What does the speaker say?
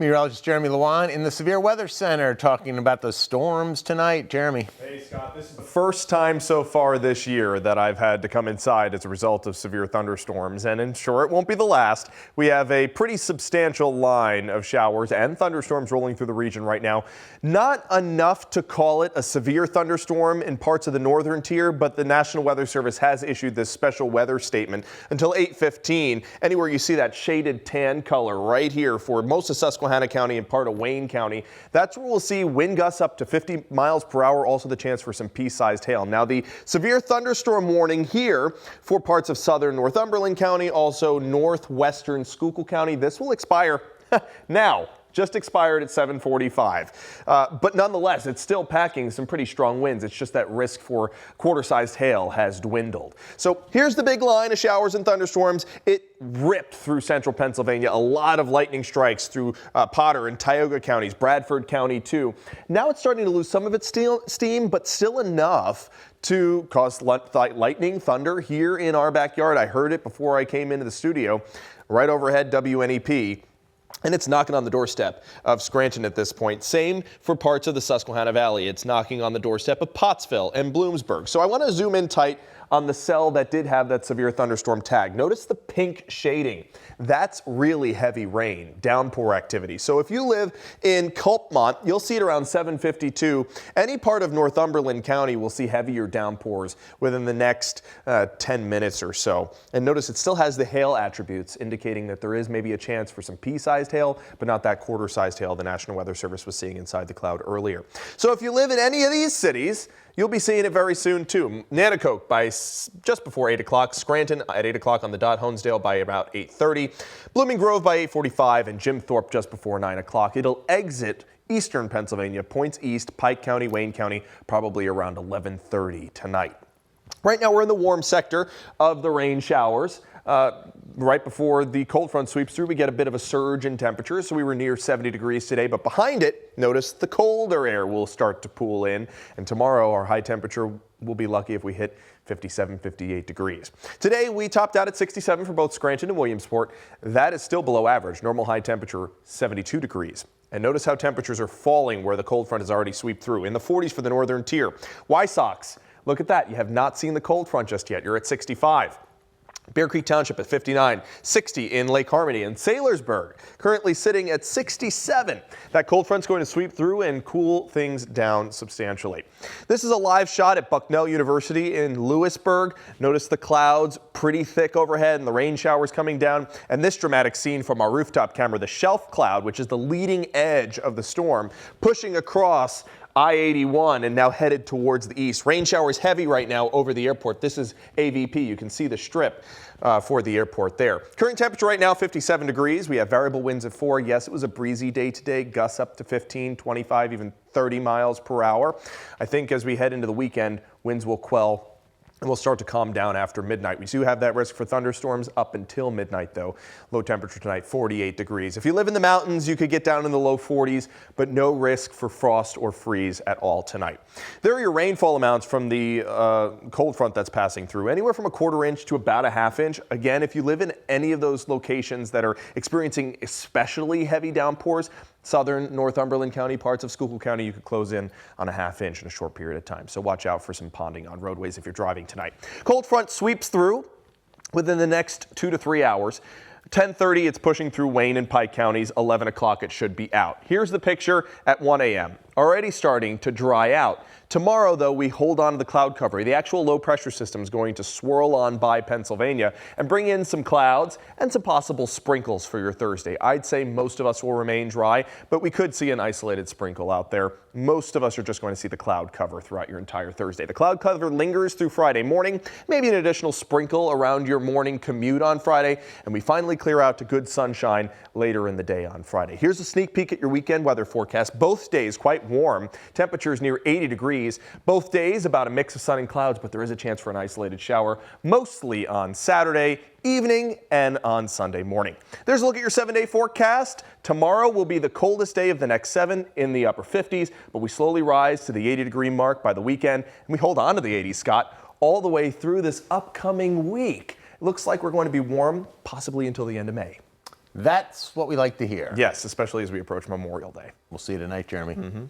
Meteorologist Jeremy Lewan in the Severe Weather Center talking about the storms tonight. Jeremy. Hey Scott, this is the first time so far this year that I've had to come inside as a result of severe thunderstorms, and I'm sure it won't be the last. We have a pretty substantial line of showers and thunderstorms rolling through the region right now. Not enough to call it a severe thunderstorm in parts of the northern tier, but the National Weather Service has issued this special weather statement until 8:15. Anywhere you see that shaded tan color right here for most of Susquehanna County and part of Wayne County, that's where we'll see wind gusts up to 50 miles per hour, also the chance for some pea-sized hail. Now, the severe thunderstorm warning here for parts of southern Northumberland County, also northwestern Schuylkill County, this will expire now. Just expired at 7:45. But nonetheless, it's still packing some pretty strong winds. It's just that risk for quarter-sized hail has dwindled. So here's the big line of showers and thunderstorms. It ripped through central Pennsylvania. A lot of lightning strikes through Potter and Tioga counties, Bradford County too. Now it's starting to lose some of its steam, but still enough to cause lightning, thunder here in our backyard. I heard it before I came into the studio. Right overhead, WNEP. And it's knocking on the doorstep of Scranton at this point. Same for parts of the Susquehanna Valley. It's knocking on the doorstep of Pottsville and Bloomsburg. So I want to zoom in tight on the cell that did have that severe thunderstorm tag. Notice the pink shading. That's really heavy rain, downpour activity. So if you live in Culpmont, you'll see it around 7:52. Any part of Northumberland County will see heavier downpours within the next 10 minutes or so. And notice it still has the hail attributes, indicating that there is maybe a chance for some pea-sized hail, but not that quarter-sized hail the National Weather Service was seeing inside the cloud earlier. So if you live in any of these cities, you'll be seeing it very soon too. Nanticoke by just before 8 o'clock, Scranton at 8 o'clock on the dot, Honesdale by about 8:30, Blooming Grove by 8:45, and Jim Thorpe just before 9 o'clock. It'll exit eastern Pennsylvania, points east, Pike County, Wayne County, probably around 11:30 tonight. Right now we're in the warm sector of the rain showers. Right before the cold front sweeps through, we get a bit of a surge in temperatures, so we were near 70 degrees today, but behind it, notice the colder air will start to pool in, and tomorrow our high temperature will be lucky if we hit 57, 58 degrees. Today we topped out at 67 for both Scranton and Williamsport. That is still below average. Normal high temperature 72 degrees. And notice how temperatures are falling where the cold front has already swept through. In the 40s for the northern tier. Wysox, look at that. You have not seen the cold front just yet. You're at 65. Bear Creek Township at 59, 60 in Lake Harmony, and Saylorsburg currently sitting at 67. That cold front's going to sweep through and cool things down substantially. This is a live shot at Bucknell University in Lewisburg. Notice the clouds pretty thick overhead and the rain showers coming down. And this dramatic scene from our rooftop camera, the shelf cloud, which is the leading edge of the storm, pushing across I-81 and now headed towards the east. Rain showers heavy right now over the airport. This is AVP. You can see the strip for the airport there. Current temperature right now 57 degrees. We have variable winds at 4. Yes, it was a breezy day today. Gusts up to 15, 25, even 30 miles per hour. I think as we head into the weekend, winds will quell and we'll start to calm down after midnight. We do have that risk for thunderstorms up until midnight, though. Low temperature tonight, 48 degrees. If you live in the mountains, you could get down in the low 40s, but no risk for frost or freeze at all tonight. There are your rainfall amounts from the cold front that's passing through, anywhere from a quarter inch to about a half inch. Again, if you live in any of those locations that are experiencing especially heavy downpours, southern Northumberland County, parts of Schuylkill County, you could close in on a half inch in a short period of time. So watch out for some ponding on roadways if you're driving tonight. Cold front sweeps through within the next 2 to 3 hours. 10:30, it's pushing through Wayne and Pike counties. 11 o'clock, it should be out. Here's the picture at 1 a.m. Already starting to dry out. Tomorrow, though, we hold on to the cloud cover. The actual low pressure system is going to swirl on by Pennsylvania and bring in some clouds and some possible sprinkles for your Thursday. I'd say most of us will remain dry, but we could see an isolated sprinkle out there. Most of us are just going to see the cloud cover throughout your entire Thursday. The cloud cover lingers through Friday morning, maybe an additional sprinkle around your morning commute on Friday, and we finally clear out to good sunshine later in the day on Friday. Here's a sneak peek at your weekend weather forecast. Both days quite warm. Temperatures near 80 degrees. Both days about a mix of sun and clouds, but there is a chance for an isolated shower, mostly on Saturday evening and on Sunday morning. There's a look at your 7-day forecast. Tomorrow will be the coldest day of the next 7 in the upper 50s, but we slowly rise to the 80-degree mark by the weekend, and we hold on to the 80s, Scott, all the way through this upcoming week. It looks like we're going to be warm, possibly until the end of May. That's what we like to hear. Yes, especially as we approach Memorial Day. We'll see you tonight, Jeremy.